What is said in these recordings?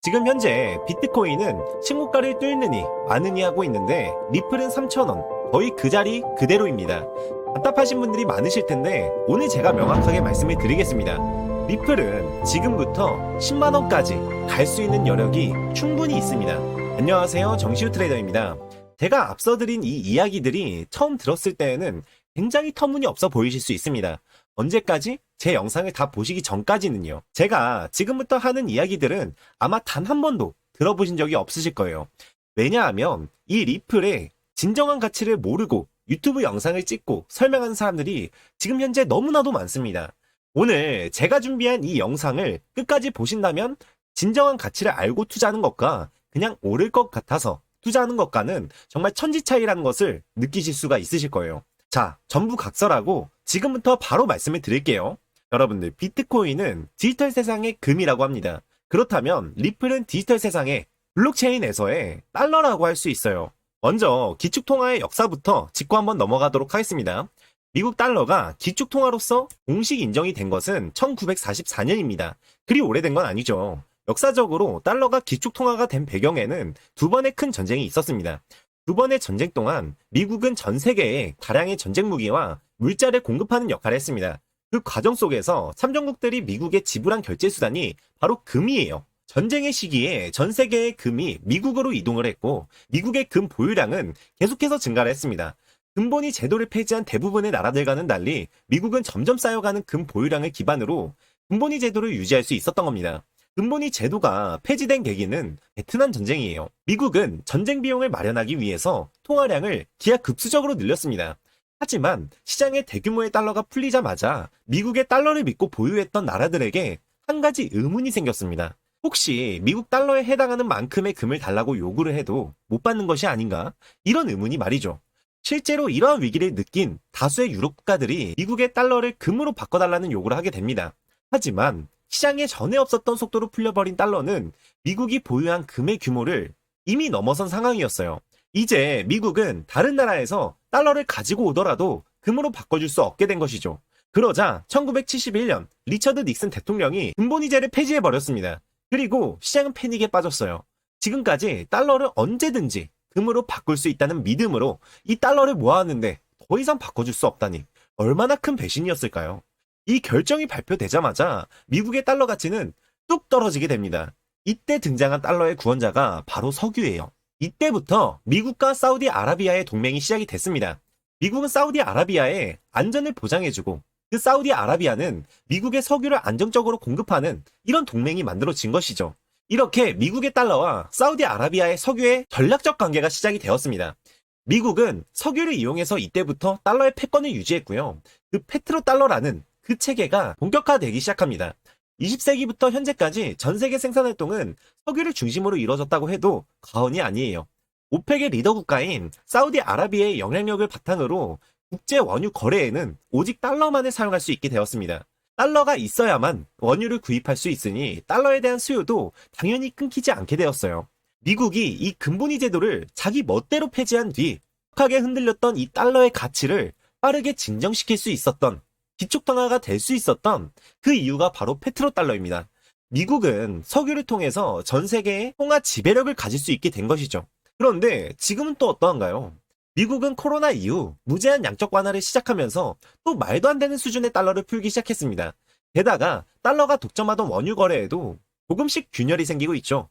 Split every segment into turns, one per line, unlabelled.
지금 현재 비트코인은 신고가를 뚫느니 마느니 하고 있는데 리플은 3,000원, 거의 그 자리 그대로입니다. 답답하신 분들이 많으실 텐데 오늘 제가 명확하게 말씀을 드리겠습니다. 리플은 지금부터 10만원까지 갈 수 있는 여력이 충분히 있습니다. 안녕하세요, 정시우 트레이더입니다. 제가 앞서 드린 이 이야기들이 처음 들었을 때에는 굉장히 터무니없어 보이실 수 있습니다. 언제까지? 제 영상을 다 보시기 전까지는요. 제가 지금부터 하는 이야기들은 아마 단 한 번도 들어보신 적이 없으실 거예요. 왜냐하면 이 리플의 진정한 가치를 모르고 유튜브 영상을 찍고 설명하는 사람들이 지금 현재 너무나도 많습니다. 오늘 제가 준비한 이 영상을 끝까지 보신다면 진정한 가치를 알고 투자하는 것과 그냥 오를 것 같아서 투자하는 것과는 정말 천지 차이라는 것을 느끼실 수가 있으실 거예요. 자, 전부 각설하고 지금부터 바로 말씀을 드릴게요. 여러분들, 비트코인은 디지털 세상의 금이라고 합니다. 그렇다면 리플은 디지털 세상의 블록체인에서의 달러라고 할 수 있어요. 먼저 기축통화의 역사부터 짚고 한번 넘어가도록 하겠습니다. 미국 달러가 기축통화로서 공식 인정이 된 것은 1944년입니다. 그리 오래된 건 아니죠. 역사적으로 달러가 기축통화가 된 배경에는 두 번의 큰 전쟁이 있었습니다. 두 번의 전쟁 동안 미국은 전 세계에 다량의 전쟁 무기와 물자를 공급하는 역할을 했습니다. 그 과정 속에서 참전국들이 미국에 지불한 결제 수단이 바로 금이에요. 전쟁의 시기에 전 세계의 금이 미국으로 이동을 했고 미국의 금 보유량은 계속해서 증가를 했습니다. 금본위 제도를 폐지한 대부분의 나라들과는 달리 미국은 점점 쌓여가는 금 보유량을 기반으로 금본위 제도를 유지할 수 있었던 겁니다. 금본위 제도가 폐지된 계기는 베트남 전쟁이에요. 미국은 전쟁 비용을 마련하기 위해서 통화량을 기하급수적으로 늘렸습니다. 하지만 시장에 대규모의 달러가 풀리자마자 미국의 달러를 믿고 보유했던 나라들에게 한 가지 의문이 생겼습니다. 혹시 미국 달러에 해당하는 만큼의 금을 달라고 요구를 해도 못 받는 것이 아닌가? 이런 의문이 말이죠. 실제로 이러한 위기를 느낀 다수의 유럽 국가들이 미국의 달러를 금으로 바꿔달라는 요구를 하게 됩니다. 하지만 시장에 전에 없었던 속도로 풀려버린 달러는 미국이 보유한 금의 규모를 이미 넘어선 상황이었어요. 이제 미국은 다른 나라에서 달러를 가지고 오더라도 금으로 바꿔줄 수 없게 된 것이죠. 그러자 1971년 리처드 닉슨 대통령이 금본위제를 폐지해버렸습니다. 그리고 시장은 패닉에 빠졌어요. 지금까지 달러를 언제든지 금으로 바꿀 수 있다는 믿음으로 이 달러를 모았는데 더 이상 바꿔줄 수 없다니 얼마나 큰 배신이었을까요? 이 결정이 발표되자마자 미국의 달러 가치는 뚝 떨어지게 됩니다. 이때 등장한 달러의 구원자가 바로 석유예요. 이때부터 미국과 사우디아라비아의 동맹이 시작이 됐습니다. 미국은 사우디아라비아에 안전을 보장해주고 그 사우디아라비아는 미국의 석유를 안정적으로 공급하는 이런 동맹이 만들어진 것이죠. 이렇게 미국의 달러와 사우디아라비아의 석유의 전략적 관계가 시작이 되었습니다. 미국은 석유를 이용해서 이때부터 달러의 패권을 유지했고요. 그 페트로달러라는 그 체계가 본격화되기 시작합니다. 20세기부터 현재까지 전 세계 생산활동은 석유를 중심으로 이루어졌다고 해도 과언이 아니에요. 오펙의 리더 국가인 사우디아라비아의 영향력을 바탕으로 국제 원유 거래에는 오직 달러만을 사용할 수 있게 되었습니다. 달러가 있어야만 원유를 구입할 수 있으니 달러에 대한 수요도 당연히 끊기지 않게 되었어요. 미국이 이 금본위 제도를 자기 멋대로 폐지한 뒤 급하게 흔들렸던 이 달러의 가치를 빠르게 진정시킬 수 있었던 기축통화가 될 수 있었던 그 이유가 바로 페트로달러입니다. 미국은 석유를 통해서 전 세계에 통화 지배력을 가질 수 있게 된 것이죠. 그런데 지금은 또 어떠한가요? 미국은 코로나 이후 무제한 양적 완화를 시작하면서 또 말도 안 되는 수준의 달러를 풀기 시작했습니다. 게다가 달러가 독점하던 원유 거래에도 조금씩 균열이 생기고 있죠.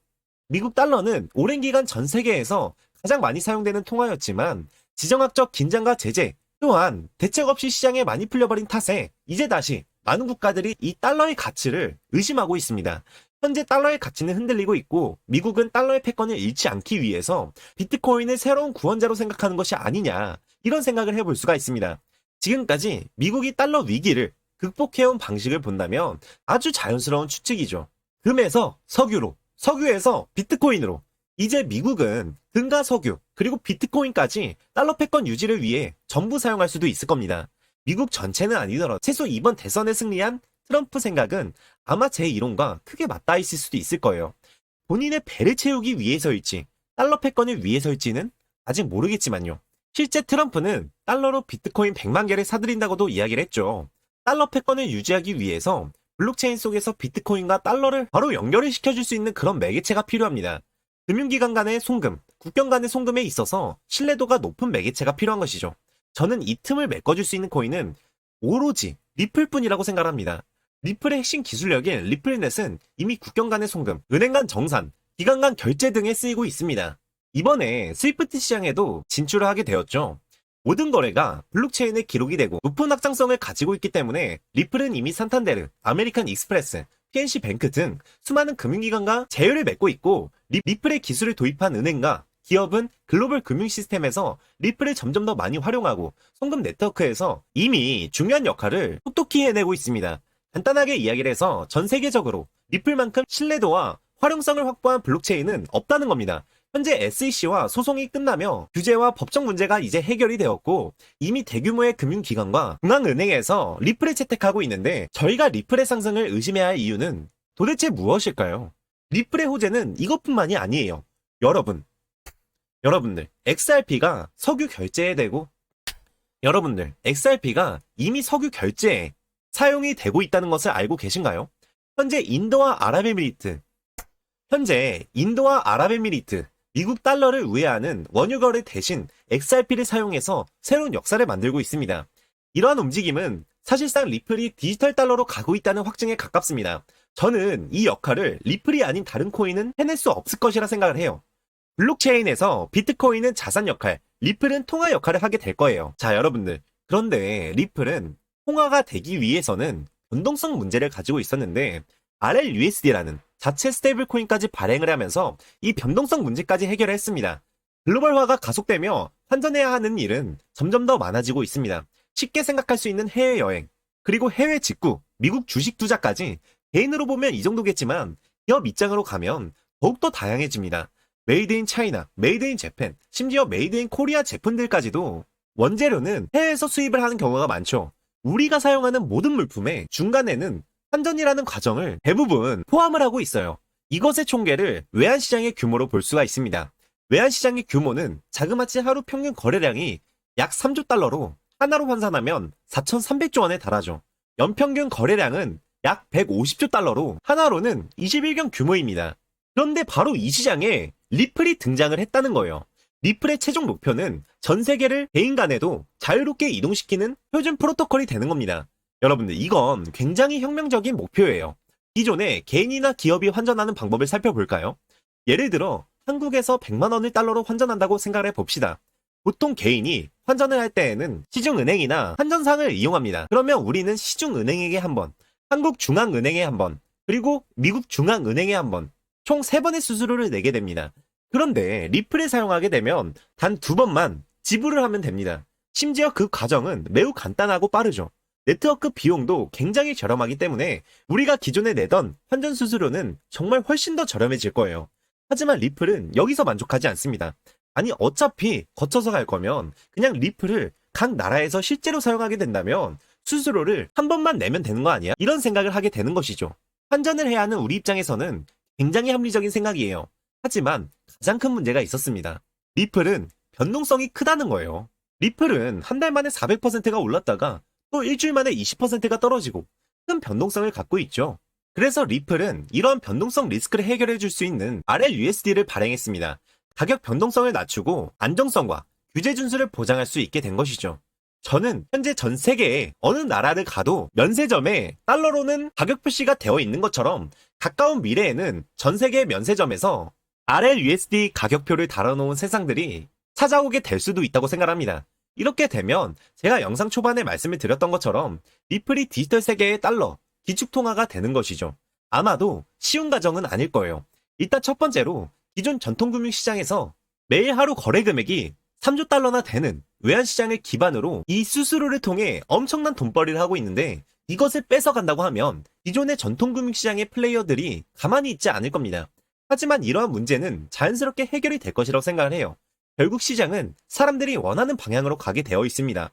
미국 달러는 오랜 기간 전 세계에서 가장 많이 사용되는 통화였지만 지정학적 긴장과 제재, 또한 대책 없이 시장에 많이 풀려버린 탓에 이제 다시 많은 국가들이 이 달러의 가치를 의심하고 있습니다. 현재 달러의 가치는 흔들리고 있고 미국은 달러의 패권을 잃지 않기 위해서 비트코인을 새로운 구원자로 생각하는 것이 아니냐, 이런 생각을 해볼 수가 있습니다. 지금까지 미국이 달러 위기를 극복해온 방식을 본다면 아주 자연스러운 추측이죠. 금에서 석유로, 석유에서 비트코인으로. 이제 미국은 금과 석유 그리고 비트코인까지 달러 패권 유지를 위해 전부 사용할 수도 있을 겁니다. 미국 전체는 아니더라도 최소 이번 대선에 승리한 트럼프 생각은 아마 제 이론과 크게 맞닿아 있을 수도 있을 거예요. 본인의 배를 채우기 위해서일지 달러 패권을 위해서일지는 아직 모르겠지만요. 실제 트럼프는 달러로 비트코인 100만 개를 사들인다고도 이야기를 했죠. 달러 패권을 유지하기 위해서 블록체인 속에서 비트코인과 달러를 바로 연결을 시켜줄 수 있는 그런 매개체가 필요합니다. 금융기관 간의 송금, 국경 간의 송금에 있어서 신뢰도가 높은 매개체가 필요한 것이죠. 저는 이 틈을 메꿔줄 수 있는 코인은 오로지 리플뿐이라고 생각합니다. 리플의 핵심 기술력인 리플넷은 이미 국경 간의 송금, 은행 간 정산, 기관 간 결제 등에 쓰이고 있습니다. 이번에 스위프트 시장에도 진출을 하게 되었죠. 모든 거래가 블록체인에 기록이 되고 높은 확장성을 가지고 있기 때문에 리플은 이미 산탄데르, 아메리칸 익스프레스, PNC 뱅크 등 수많은 금융기관과 제휴를 맺고 있고 리플의 기술을 도입한 은행과 기업은 글로벌 금융 시스템에서 리플을 점점 더 많이 활용하고 송금 네트워크에서 이미 중요한 역할을 톡톡히 해내고 있습니다. 간단하게 이야기를 해서 전 세계적으로 리플만큼 신뢰도와 활용성을 확보한 블록체인은 없다는 겁니다. 현재 SEC와 소송이 끝나며 규제와 법적 문제가 이제 해결이 되었고 이미 대규모의 금융기관과 중앙은행에서 리플을 채택하고 있는데 저희가 리플의 상승을 의심해야 할 이유는 도대체 무엇일까요? 리플의 호재는 이것뿐만이 아니에요. 여러분들 XRP가 석유 결제에 되고 XRP가 이미 석유 결제에 사용이 되고 있다는 것을 알고 계신가요? 현재 인도와 아랍에미리트, 미국 달러를 우회하는 원유 거래 대신 XRP를 사용해서 새로운 역사를 만들고 있습니다. 이러한 움직임은 사실상 리플이 디지털 달러로 가고 있다는 확증에 가깝습니다. 저는 이 역할을 리플이 아닌 다른 코인은 해낼 수 없을 것이라 생각을 해요. 블록체인에서 비트코인은 자산 역할, 리플은 통화 역할을 하게 될 거예요. 자, 여러분들. 그런데 리플은 통화가 되기 위해서는 변동성 문제를 가지고 있었는데 RLUSD라는 자체 스테이블 코인까지 발행을 하면서 이 변동성 문제까지 해결했습니다. 글로벌화가 가속되며 환전해야 하는 일은 점점 더 많아지고 있습니다. 쉽게 생각할 수 있는 해외여행, 그리고 해외 직구, 미국 주식 투자까지 개인으로 보면 이 정도겠지만 기업 입장으로 가면 더욱더 다양해집니다. 메이드 인 차이나, 메이드 인 재팬, 심지어 메이드 인 코리아 제품들까지도 원재료는 해외에서 수입을 하는 경우가 많죠. 우리가 사용하는 모든 물품의 중간에는 환전이라는 과정을 대부분 포함을 하고 있어요. 이것의 총계를 외환시장의 규모로 볼 수가 있습니다. 외환시장의 규모는 자그마치 하루 평균 거래량이 약 3조 달러로 하나로 환산하면 4,300조 원에 달하죠. 연평균 거래량은 약 150조 달러로 하나로는 21경 규모입니다. 그런데 바로 이 시장에 리플이 등장을 했다는 거예요. 리플의 최종 목표는 전 세계를 개인 간에도 자유롭게 이동시키는 표준 프로토콜이 되는 겁니다. 여러분들, 이건 굉장히 혁명적인 목표예요. 기존에 개인이나 기업이 환전하는 방법을 살펴볼까요? 예를 들어 한국에서 100만 원을 달러로 환전한다고 생각을 해봅시다. 보통 개인이 환전을 할 때에는 시중은행이나 환전상을 이용합니다. 그러면 우리는 시중은행에게 한 번, 한국중앙은행에 한 번, 그리고 미국중앙은행에 한 번, 총 3번의 수수료를 내게 됩니다. 그런데 리플을 사용하게 되면 단 2번만 지불을 하면 됩니다. 심지어 그 과정은 매우 간단하고 빠르죠. 네트워크 비용도 굉장히 저렴하기 때문에 우리가 기존에 내던 환전 수수료는 정말 훨씬 더 저렴해질 거예요. 하지만 리플은 여기서 만족하지 않습니다. 아니, 어차피 거쳐서 갈 거면 그냥 리플을 각 나라에서 실제로 사용하게 된다면 수수료를 한 번만 내면 되는 거 아니야? 이런 생각을 하게 되는 것이죠. 환전을 해야 하는 우리 입장에서는 굉장히 합리적인 생각이에요. 하지만 가장 큰 문제가 있었습니다. 리플은 변동성이 크다는 거예요. 리플은 한 달 만에 400%가 올랐다가 또 일주일 만에 20%가 떨어지고 큰 변동성을 갖고 있죠. 그래서 리플은 이런 변동성 리스크를 해결해 줄 수 있는 RLUSD를 발행했습니다. 가격 변동성을 낮추고 안정성과 규제 준수를 보장할 수 있게 된 것이죠. 저는 현재 전 세계에 어느 나라를 가도 면세점에 달러로는 가격 표시가 되어 있는 것처럼 가까운 미래에는 전 세계 면세점에서 RLUSD 가격표를 달아놓은 세상들이 찾아오게 될 수도 있다고 생각합니다. 이렇게 되면 제가 영상 초반에 말씀을 드렸던 것처럼 리플이 디지털 세계의 달러, 기축통화가 되는 것이죠. 아마도 쉬운 과정은 아닐 거예요. 일단 첫 번째로 기존 전통금융시장에서 매일 하루 거래 금액이 3조 달러나 되는 외환시장을 기반으로 이 수수료를 통해 엄청난 돈벌이를 하고 있는데 이것을 뺏어간다고 하면 기존의 전통금융시장의 플레이어들이 가만히 있지 않을 겁니다. 하지만 이러한 문제는 자연스럽게 해결이 될 것이라고 생각을 해요. 결국 시장은 사람들이 원하는 방향으로 가게 되어 있습니다.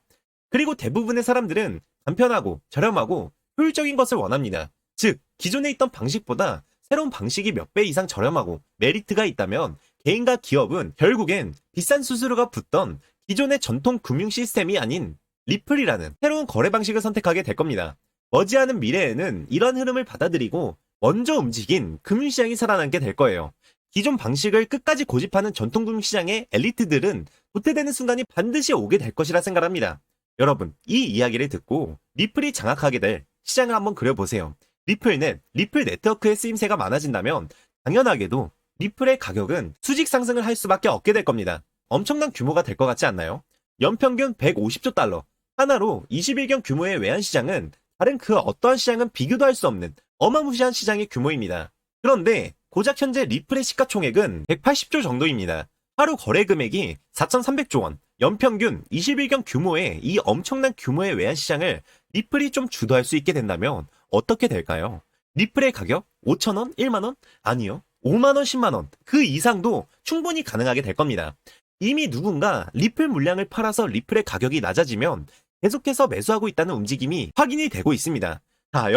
그리고 대부분의 사람들은 간편하고 저렴하고 효율적인 것을 원합니다. 즉, 기존에 있던 방식보다 새로운 방식이 몇 배 이상 저렴하고 메리트가 있다면 개인과 기업은 결국엔 비싼 수수료가 붙던 기존의 전통 금융 시스템이 아닌 리플이라는 새로운 거래 방식을 선택하게 될 겁니다. 머지않은 미래에는 이런 흐름을 받아들이고 먼저 움직인 금융시장이 살아남게 될 거예요. 기존 방식을 끝까지 고집하는 전통 금융시장의 엘리트들은 도태되는 순간이 반드시 오게 될 것이라 생각합니다. 여러분, 이 이야기를 듣고 리플이 장악하게 될 시장을 한번 그려보세요. 리플넷, 리플 네트워크의 쓰임새가 많아진다면 당연하게도 리플의 가격은 수직 상승을 할 수밖에 없게 될 겁니다. 엄청난 규모가 될 것 같지 않나요? 연평균 150조 달러, 하나로 21경 규모의 외환시장은 다른 그 어떠한 시장은 비교도 할 수 없는 어마무시한 시장의 규모입니다. 그런데 고작 현재 리플의 시가총액은 180조 정도입니다. 하루 거래 금액이 4,300조 원, 연평균 21경 규모의 이 엄청난 규모의 외환시장을 리플이 좀 주도할 수 있게 된다면 어떻게 될까요? 리플의 가격 5,000원, 1만원? 아니요. 5만원, 10만원, 그 이상도 충분히 가능하게 될 겁니다. 이미 누군가 리플 물량을 팔아서 리플의 가격이 낮아지면 계속해서 매수하고 있다는 움직임이 확인이 되고 있습니다. 자,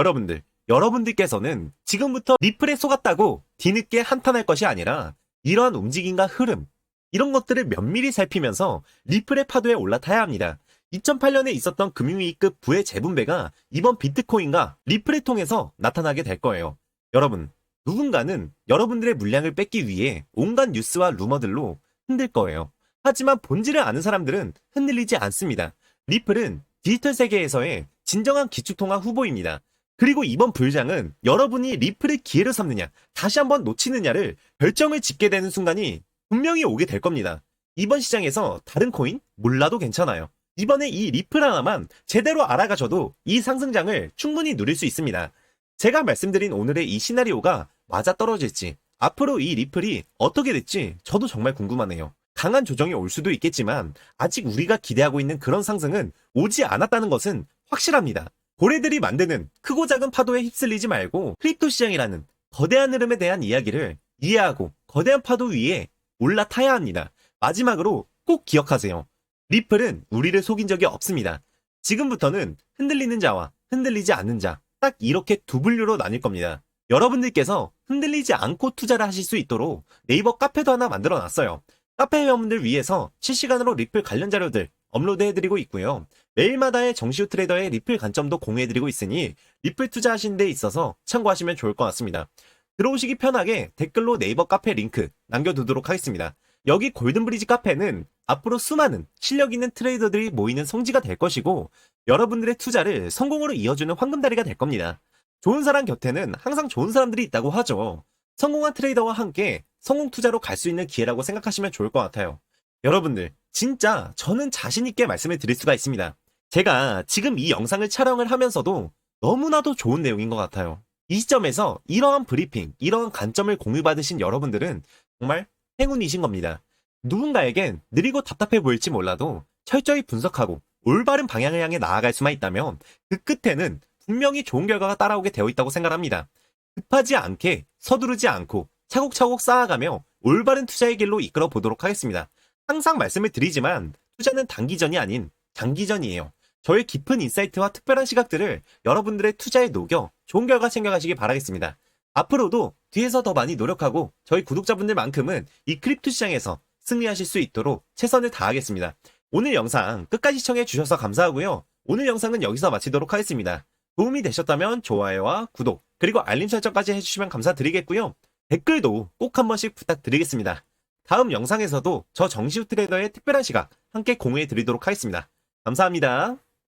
여러분들께서는 지금부터 리플에 속았다고 뒤늦게 한탄할 것이 아니라 이러한 움직임과 흐름, 이런 것들을 면밀히 살피면서 리플의 파도에 올라타야 합니다. 2008년에 있었던 금융위기급 부의 재분배가 이번 비트코인과 리플을 통해서 나타나게 될 거예요. 여러분, 누군가는 여러분들의 물량을 뺏기 위해 온갖 뉴스와 루머들로 흔들 거예요. 하지만 본질을 아는 사람들은 흔들리지 않습니다. 리플은 디지털 세계에서의 진정한 기축통화 후보입니다. 그리고 이번 불장은 여러분이 리플을 기회로 삼느냐, 다시 한번 놓치느냐를 결정을 짓게 되는 순간이 분명히 오게 될 겁니다. 이번 시장에서 다른 코인? 몰라도 괜찮아요. 이번에 이 리플 하나만 제대로 알아가셔도 이 상승장을 충분히 누릴 수 있습니다. 제가 말씀드린 오늘의 이 시나리오가 맞아떨어질지, 앞으로 이 리플이 어떻게 될지 저도 정말 궁금하네요. 강한 조정이 올 수도 있겠지만 아직 우리가 기대하고 있는 그런 상승은 오지 않았다는 것은 확실합니다. 고래들이 만드는 크고 작은 파도에 휩쓸리지 말고 크립토 시장이라는 거대한 흐름에 대한 이야기를 이해하고 거대한 파도 위에 올라타야 합니다. 마지막으로 꼭 기억하세요. 리플은 우리를 속인 적이 없습니다. 지금부터는 흔들리는 자와 흔들리지 않는 자, 딱 이렇게 두 분류로 나뉠 겁니다. 여러분들께서 흔들리지 않고 투자를 하실 수 있도록 네이버 카페도 하나 만들어 놨어요. 카페 회원분들 위해서 실시간으로 리플 관련 자료들 업로드해드리고 있고요. 매일마다의 정시우 트레이더의 리플 관점도 공유해드리고 있으니 리플 투자하시는 데 있어서 참고하시면 좋을 것 같습니다. 들어오시기 편하게 댓글로 네이버 카페 링크 남겨두도록 하겠습니다. 여기 골든브리지 카페는 앞으로 수많은 실력 있는 트레이더들이 모이는 성지가 될 것이고 여러분들의 투자를 성공으로 이어주는 황금다리가 될 겁니다. 좋은 사람 곁에는 항상 좋은 사람들이 있다고 하죠. 성공한 트레이더와 함께 성공 투자로 갈 수 있는 기회라고 생각하시면 좋을 것 같아요. 여러분들, 진짜 저는 자신있게 말씀을 드릴 수가 있습니다. 제가 지금 이 영상을 촬영을 하면서도 너무나도 좋은 내용인 것 같아요. 이 시점에서 이러한 브리핑, 이러한 관점을 공유받으신 여러분들은 정말 행운이신 겁니다. 누군가에겐 느리고 답답해 보일지 몰라도 철저히 분석하고 올바른 방향을 향해 나아갈 수만 있다면 그 끝에는 분명히 좋은 결과가 따라오게 되어 있다고 생각합니다. 급하지 않게 서두르지 않고 차곡차곡 쌓아가며 올바른 투자의 길로 이끌어 보도록 하겠습니다. 항상 말씀을 드리지만 투자는 단기전이 아닌 장기전이에요. 저의 깊은 인사이트와 특별한 시각들을 여러분들의 투자에 녹여 좋은 결과 챙겨가시기 바라겠습니다. 앞으로도 뒤에서 더 많이 노력하고 저희 구독자분들만큼은 이 크립토 시장에서 승리하실 수 있도록 최선을 다하겠습니다. 오늘 영상 끝까지 시청해주셔서 감사하고요. 오늘 영상은 여기서 마치도록 하겠습니다. 도움이 되셨다면 좋아요와 구독 그리고 알림 설정까지 해주시면 감사드리겠고요. 댓글도 꼭 한 번씩 부탁드리겠습니다. 다음 영상에서도 저 정시우 트레이더의 특별한 시각 함께 공유해 드리도록 하겠습니다. 감사합니다.